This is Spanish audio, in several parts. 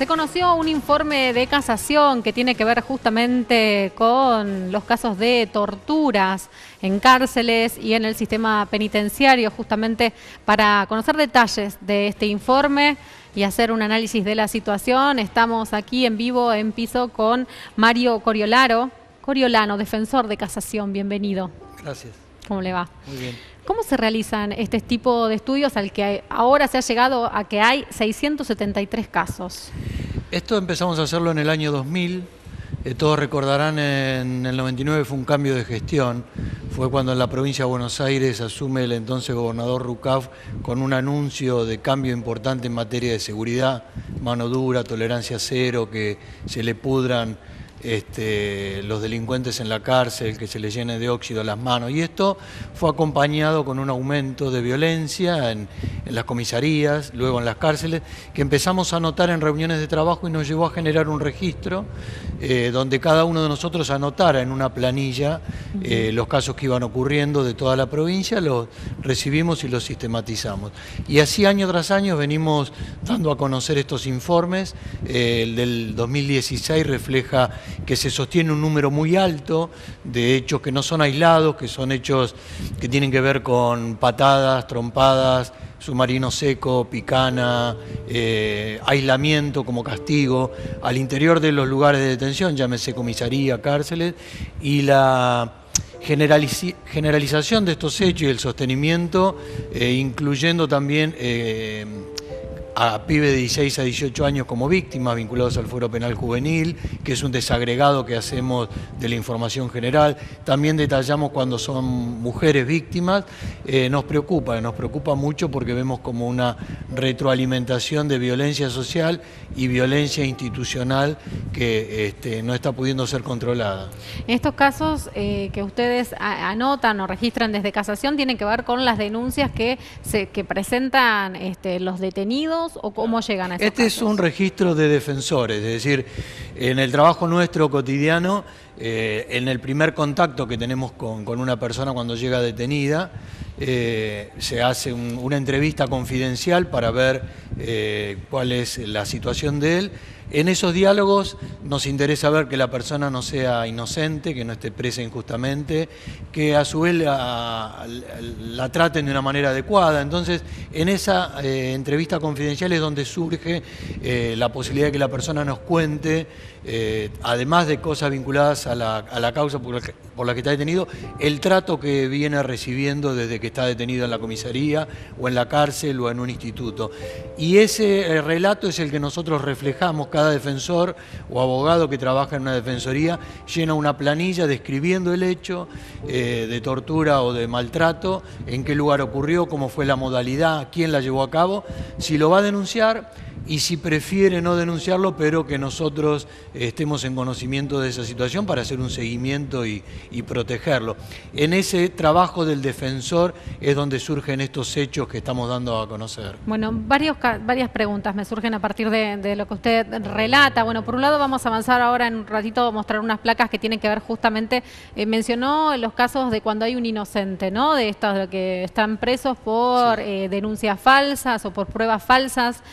Se conoció un informe de casación que tiene que ver justamente con los casos de torturas en cárceles y en el sistema penitenciario, justamente para conocer detalles de este informe y hacer un análisis de la situación. Estamos aquí en vivo en piso con Mario Coriolano, defensor de casación. Bienvenido. Gracias. ¿Cómo le va? Muy bien. ¿Cómo se realizan este tipo de estudios al que ahora se ha llegado a que hay 673 casos? Esto empezamos a hacerlo en el año 2000. Todos recordarán, en el 99 fue un cambio de gestión. Fue cuando en la provincia de Buenos Aires asume el entonces gobernador Rucaff con un anuncio de cambio importante en materia de seguridad, mano dura, tolerancia cero, que se le pudran los delincuentes en la cárcel, que se les llene de óxido las manos. Y esto fue acompañado con un aumento de violencia en las comisarías, luego en las cárceles, que empezamos a notar en reuniones de trabajo y nos llevó a generar un registro donde cada uno de nosotros anotara en una planilla los casos que iban ocurriendo de toda la provincia, los recibimos y los sistematizamos. Y así año tras año venimos dando a conocer estos informes. El del 2016 refleja que se sostiene un número muy alto de hechos que no son aislados, que son hechos que tienen que ver con patadas, trompadas, submarino seco, picana, aislamiento como castigo, al interior de los lugares de detención, llámese comisaría, cárceles, y la generalización de estos hechos y el sostenimiento, incluyendo también a pibes de 16 a 18 años como víctimas vinculados al Fuero Penal Juvenil, que es un desagregado que hacemos de la información general. También detallamos cuando son mujeres víctimas. Nos preocupa mucho porque vemos como una retroalimentación de violencia social y violencia institucional que no está pudiendo ser controlada. Estos casos que ustedes anotan o registran desde casación tienen que ver con las denuncias que presentan los detenidos, o cómo llegan a esos casos. Es un registro de defensores, es decir, en el trabajo nuestro cotidiano, en el primer contacto que tenemos con una persona cuando llega detenida, se hace una entrevista confidencial para ver cuál es la situación de él. En esos diálogos nos interesa ver que la persona no sea inocente, que no esté presa injustamente, que a su vez la traten de una manera adecuada. Entonces, en esa entrevista confidencial es donde surge la posibilidad de que la persona nos cuente, además de cosas vinculadas a la causa por la que está detenido, el trato que viene recibiendo desde que está detenido en la comisaría o en la cárcel o en un instituto. Y ese relato es el que nosotros reflejamos. Cada defensor o abogado que trabaja en una defensoría llena una planilla describiendo el hecho de tortura o de maltrato, en qué lugar ocurrió, cómo fue la modalidad, quién la llevó a cabo, si lo va a denunciar y si prefiere no denunciarlo, pero que nosotros estemos en conocimiento de esa situación para hacer un seguimiento y protegerlo. En ese trabajo del defensor es donde surgen estos hechos que estamos dando a conocer. Bueno, varias preguntas me surgen a partir de lo que usted relata. Bueno, por un lado vamos a avanzar ahora en un ratito, a mostrar unas placas que tienen que ver justamente, mencionó los casos de cuando hay un inocente, ¿no? De estos de que están presos por denuncias falsas o por pruebas falsas.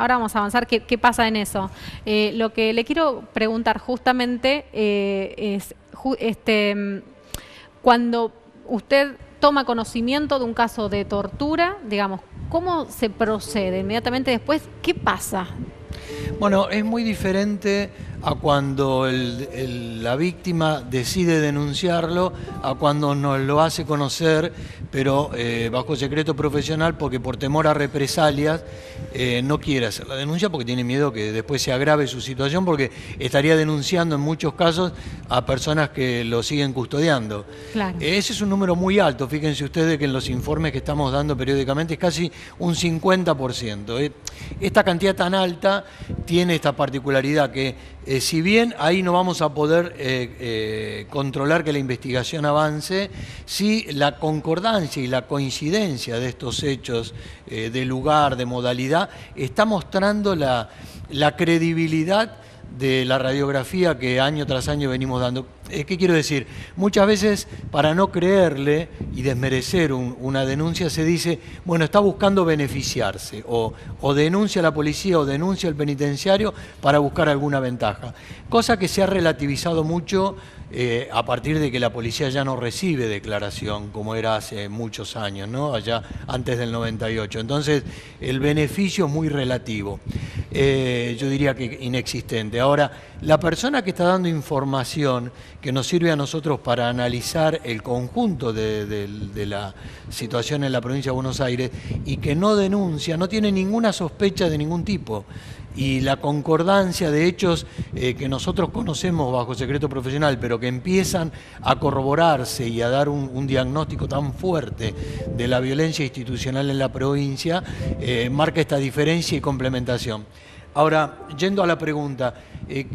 Ahora vamos a avanzar qué pasa en eso. Lo que le quiero preguntar justamente es cuando usted toma conocimiento de un caso de tortura, digamos, ¿cómo se procede? Inmediatamente después, ¿qué pasa? Bueno, es muy diferente a cuando la víctima decide denunciarlo, a cuando nos lo hace conocer, pero bajo secreto profesional, porque por temor a represalias no quiere hacer la denuncia porque tiene miedo que después se agrave su situación, porque estaría denunciando en muchos casos a personas que lo siguen custodiando. Claro. Ese es un número muy alto, fíjense ustedes que en los informes que estamos dando periódicamente es casi un 50%. Esta cantidad tan alta tiene esta particularidad que si bien ahí no vamos a poder controlar que la investigación avance, sí la concordancia y la coincidencia de estos hechos de lugar, de modalidad, está mostrando la credibilidad de la radiografía que año tras año venimos dando. ¿Qué quiero decir? Muchas veces, para no creerle y desmerecer una denuncia, se dice, bueno, está buscando beneficiarse, o denuncia a la policía o denuncia al penitenciario para buscar alguna ventaja. Cosa que se ha relativizado mucho a partir de que la policía ya no recibe declaración, como era hace muchos años, ¿no? Allá antes del 98. Entonces, el beneficio es muy relativo. Yo diría que inexistente. Ahora, la persona que está dando información que nos sirve a nosotros para analizar el conjunto de la situación en la provincia de Buenos Aires y que no denuncia, no tiene ninguna sospecha de ningún tipo. Y la concordancia de hechos que nosotros conocemos bajo secreto profesional, pero que empiezan a corroborarse y a dar un diagnóstico tan fuerte de la violencia institucional en la provincia, marca esta diferencia y complementación. Ahora, yendo a la pregunta,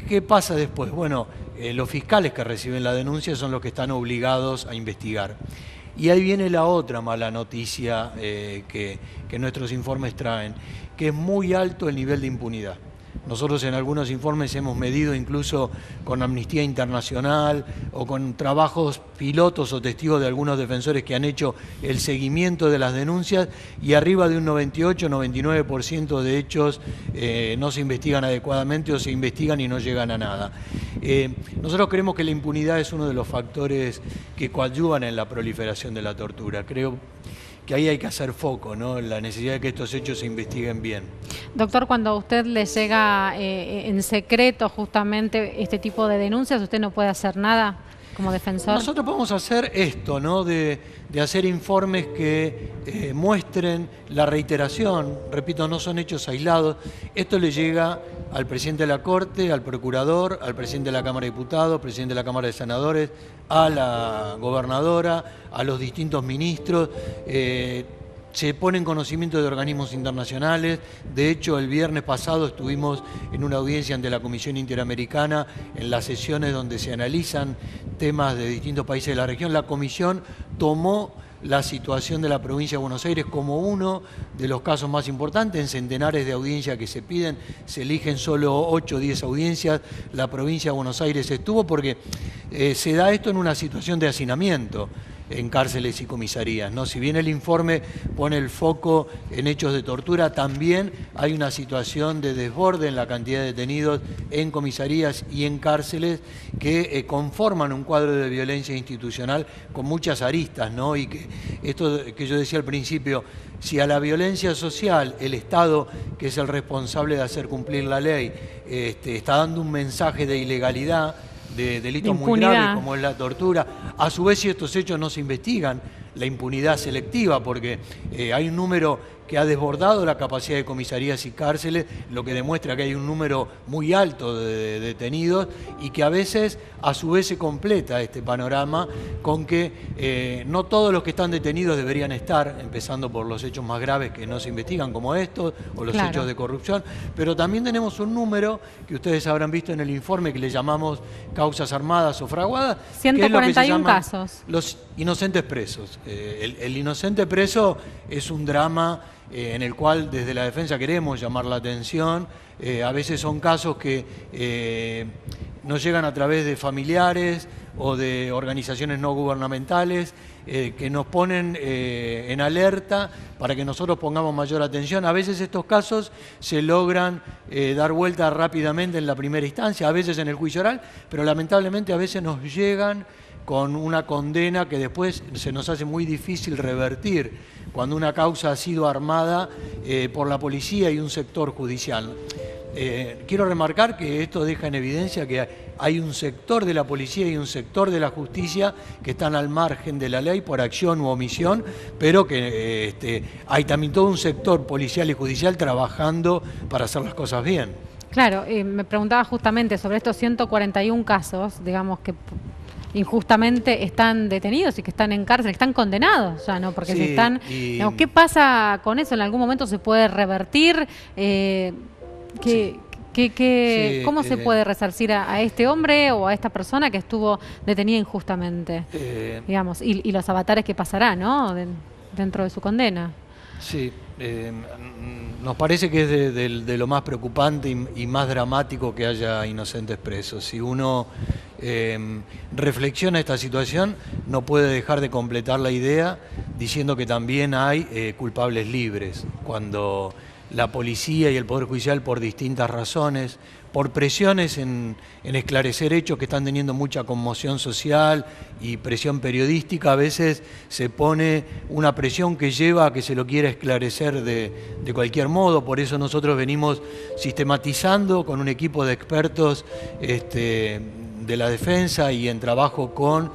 ¿qué pasa después? Bueno, los fiscales que reciben la denuncia son los que están obligados a investigar. Y ahí viene la otra mala noticia que nuestros informes traen, que es muy alto el nivel de impunidad. Nosotros en algunos informes hemos medido incluso con Amnistía Internacional o con trabajos pilotos o testigos de algunos defensores que han hecho el seguimiento de las denuncias, y arriba de un 98-99% de hechos no se investigan adecuadamente o se investigan y no llegan a nada. Nosotros creemos que la impunidad es uno de los factores que coadyuvan en la proliferación de la tortura. Creo que ahí hay que hacer foco, ¿no? La necesidad de que estos hechos se investiguen bien. Doctor, cuando a usted le llega en secreto justamente este tipo de denuncias, ¿usted no puede hacer nada como defensor? Nosotros podemos hacer esto, ¿no? De hacer informes que muestren la reiteración. Repito, no son hechos aislados. Esto le llega al presidente de la Corte, al procurador, al presidente de la Cámara de Diputados, al presidente de la Cámara de Senadores, a la gobernadora, a los distintos ministros. Se pone en conocimiento de organismos internacionales. De hecho, el viernes pasado estuvimos en una audiencia ante la Comisión Interamericana, en las sesiones donde se analizan temas de distintos países de la región. La Comisión tomó la situación de la provincia de Buenos Aires como uno de los casos más importantes. En centenares de audiencias que se piden, se eligen solo 8 o 10 audiencias. La provincia de Buenos Aires estuvo porque se da esto en una situación de hacinamiento en cárceles y comisarías, ¿no? Si bien el informe pone el foco en hechos de tortura, también hay una situación de desborde en la cantidad de detenidos en comisarías y en cárceles que conforman un cuadro de violencia institucional con muchas aristas, ¿no? Y que esto que yo decía al principio, si a la violencia social el Estado, que es el responsable de hacer cumplir la ley, está dando un mensaje de ilegalidad, de delitos muy graves como es la tortura, a su vez si estos hechos no se investigan, la impunidad selectiva, porque hay un número que ha desbordado la capacidad de comisarías y cárceles, lo que demuestra que hay un número muy alto de detenidos y que a veces a su vez se completa este panorama con que no todos los que están detenidos deberían estar, empezando por los hechos más graves que no se investigan como estos o los hechos de corrupción, pero también tenemos un número que ustedes habrán visto en el informe que le llamamos causas armadas o fraguadas, 141 que es lo que se casos. Los inocentes presos. El inocente preso es un drama en el cual desde la defensa queremos llamar la atención. A veces son casos que nos llegan a través de familiares o de organizaciones no gubernamentales que nos ponen en alerta para que nosotros pongamos mayor atención. A veces estos casos se logran dar vuelta rápidamente en la primera instancia, a veces en el juicio oral, pero lamentablemente a veces nos llegan con una condena que después se nos hace muy difícil revertir cuando una causa ha sido armada por la policía y un sector judicial. Quiero remarcar que esto deja en evidencia que hay un sector de la policía y un sector de la justicia que están al margen de la ley por acción u omisión, pero que hay también todo un sector policial y judicial trabajando para hacer las cosas bien. Claro, me preguntaba justamente sobre estos 141 casos, digamos que injustamente están detenidos y que están en cárcel, que están condenados ya, ¿no? Porque se están... Digamos, ¿qué pasa con eso? ¿En algún momento se puede revertir? ¿Cómo se puede resarcir a este hombre o a esta persona que estuvo detenida injustamente? Digamos, y los avatares que pasará, ¿no? Dentro de su condena. Sí, Nos parece que es de lo más preocupante y más dramático que haya inocentes presos. Si uno reflexiona esta situación, no puede dejar de completar la idea diciendo que también hay culpables libres, cuando la policía y el Poder Judicial, por distintas razones, por presiones en esclarecer hechos que están teniendo mucha conmoción social y presión periodística, a veces se pone una presión que lleva a que se lo quiera esclarecer de cualquier modo. Por eso nosotros venimos sistematizando con un equipo de expertos de la defensa y en trabajo con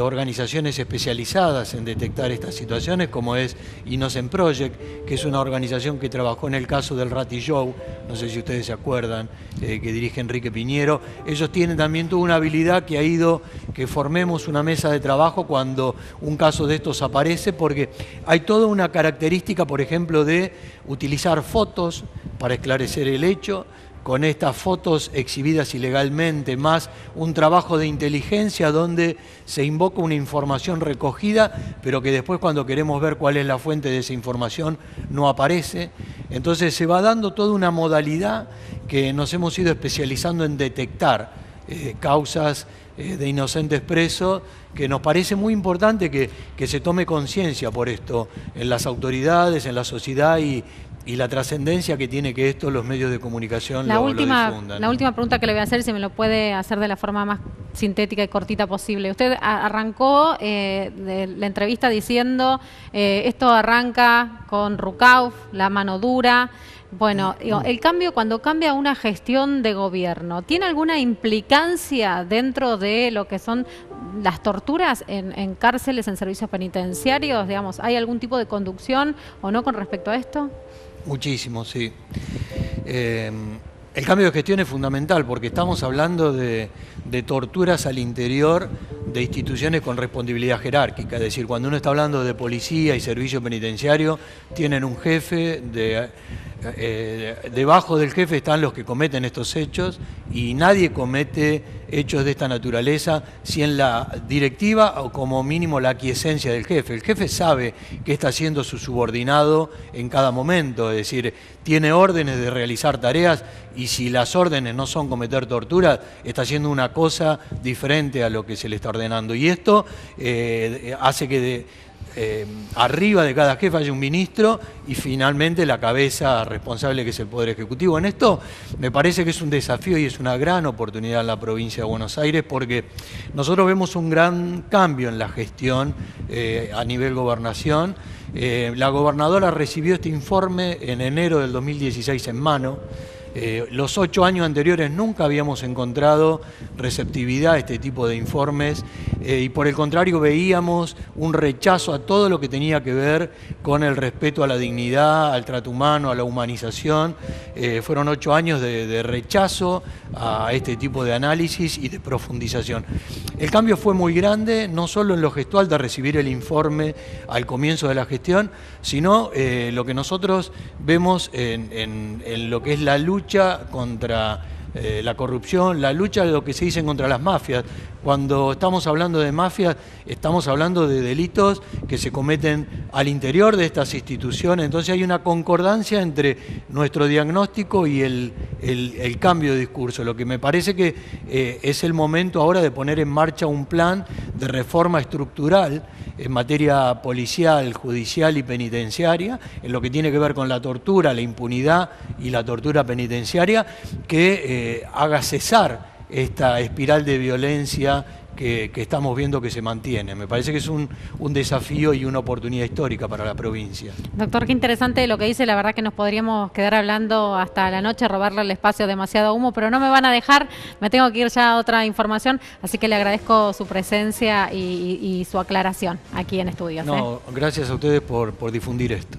organizaciones especializadas en detectar estas situaciones, como es Innocent Project, que es una organización que trabajó en el caso del Ratillau, no sé si ustedes se acuerdan, que dirige Enrique Piñero. Ellos tienen también toda una habilidad que ha ido, que formemos una mesa de trabajo cuando un caso de estos aparece, porque hay toda una característica, por ejemplo, de utilizar fotos para esclarecer el hecho, con estas fotos exhibidas ilegalmente, más un trabajo de inteligencia donde se invoca una información recogida, pero que después cuando queremos ver cuál es la fuente de esa información no aparece. Entonces se va dando toda una modalidad que nos hemos ido especializando en detectar causas de inocentes presos, que nos parece muy importante que se tome conciencia por esto en las autoridades, en la sociedad y la trascendencia que tiene que esto los medios de comunicación lo difundan. La última pregunta que le voy a hacer, si me lo puede hacer de la forma más sintética y cortita posible. Usted arrancó de la entrevista diciendo esto arranca con Rucauf, la mano dura. Bueno, el cambio, cuando cambia una gestión de gobierno, ¿tiene alguna implicancia dentro de lo que son las torturas en cárceles, en servicios penitenciarios? Digamos, ¿hay algún tipo de conducción o no con respecto a esto? Muchísimo, sí. El cambio de gestión es fundamental porque estamos hablando de torturas al interior de instituciones con responsabilidad jerárquica. Es decir, cuando uno está hablando de policía y servicio penitenciario, tienen un jefe, debajo del jefe están los que cometen estos hechos y nadie comete hechos de esta naturaleza sin la directiva o como mínimo la aquiescencia del jefe. El jefe sabe qué está haciendo su subordinado en cada momento, es decir, tiene órdenes de realizar tareas y si las órdenes no son cometer tortura, está haciendo una cosa diferente a lo que se le está ordenando. Y esto hace que arriba de cada jefe haya un ministro y finalmente la cabeza responsable, que es el Poder Ejecutivo. En esto me parece que es un desafío y es una gran oportunidad en la provincia de Buenos Aires porque nosotros vemos un gran cambio en la gestión a nivel gobernación. La gobernadora recibió este informe en enero del 2016 en mano. Los 8 años anteriores nunca habíamos encontrado receptividad a este tipo de informes y por el contrario veíamos un rechazo a todo lo que tenía que ver con el respeto a la dignidad, al trato humano, a la humanización. Fueron 8 años de rechazo a este tipo de análisis y de profundización. El cambio fue muy grande, no solo en lo gestual de recibir el informe al comienzo de la gestión, sino lo que nosotros vemos en lo que es la lucha contra la corrupción, la lucha de lo que se dice contra las mafias. Cuando estamos hablando de mafias, estamos hablando de delitos que se cometen al interior de estas instituciones. Entonces hay una concordancia entre nuestro diagnóstico y el cambio de discurso. Lo que me parece que es el momento ahora de poner en marcha un plan de reforma estructural en materia policial, judicial y penitenciaria, en lo que tiene que ver con la tortura, la impunidad y la tortura penitenciaria, que haga cesar esta espiral de violencia que estamos viendo que se mantiene. Me parece que es un desafío y una oportunidad histórica para la provincia. Doctor, qué interesante lo que dice. La verdad que nos podríamos quedar hablando hasta la noche, robarle el espacio, demasiado humo, pero no me van a dejar. Me tengo que ir ya a otra información, así que le agradezco su presencia y su aclaración aquí en Estudios. No, gracias a ustedes por difundir esto.